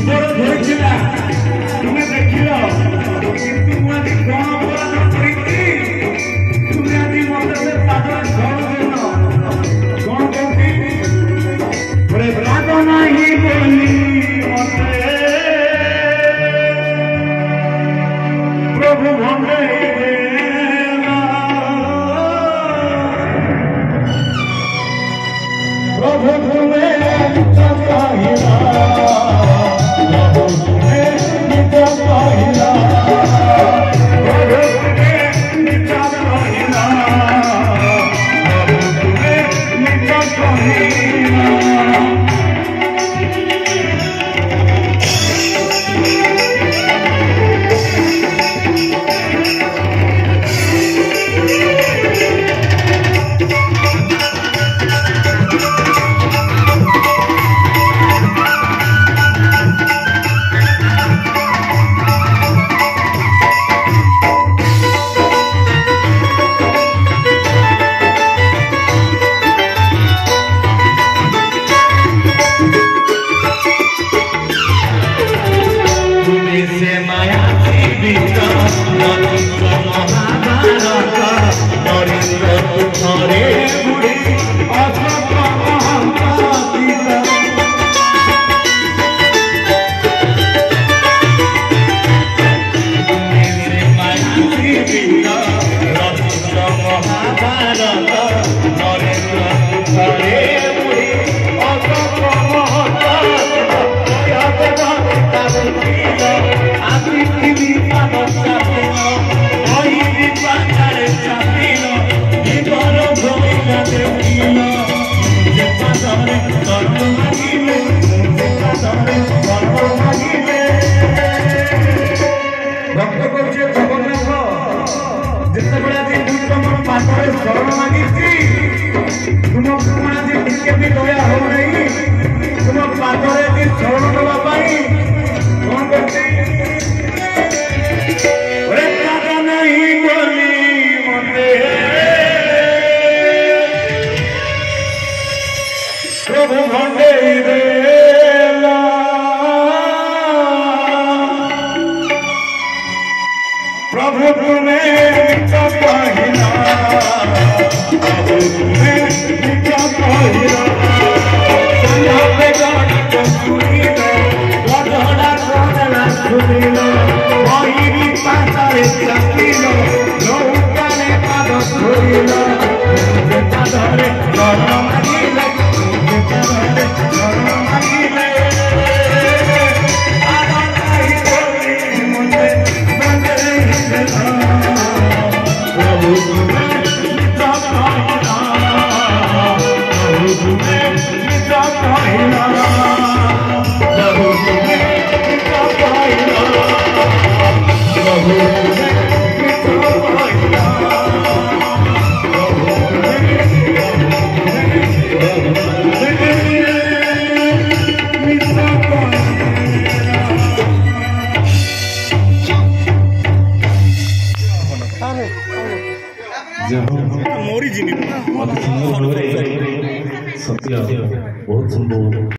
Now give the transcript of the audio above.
ईश्वर धरिथिला तुमे देखिलो किंतु मु आज कोन अपराध करिछि तुमे आज मते से पादर घर देनो कोन कहती रे राग नाही बोली मते प्रभु भंडे प्रभु तुम्हें प्रभु भंडे देला प्रभु तुम्हें कहिला प्रभु तुम्हें कहिला संध्या पे गाड़ी सुनिलो गधड़ा गधड़ा सुनिलो वही पातारे चकिलो नौकाने पाद धरिलो पादरे गरम मारिले मोरी जीनी सत्य बहुत सुंदर।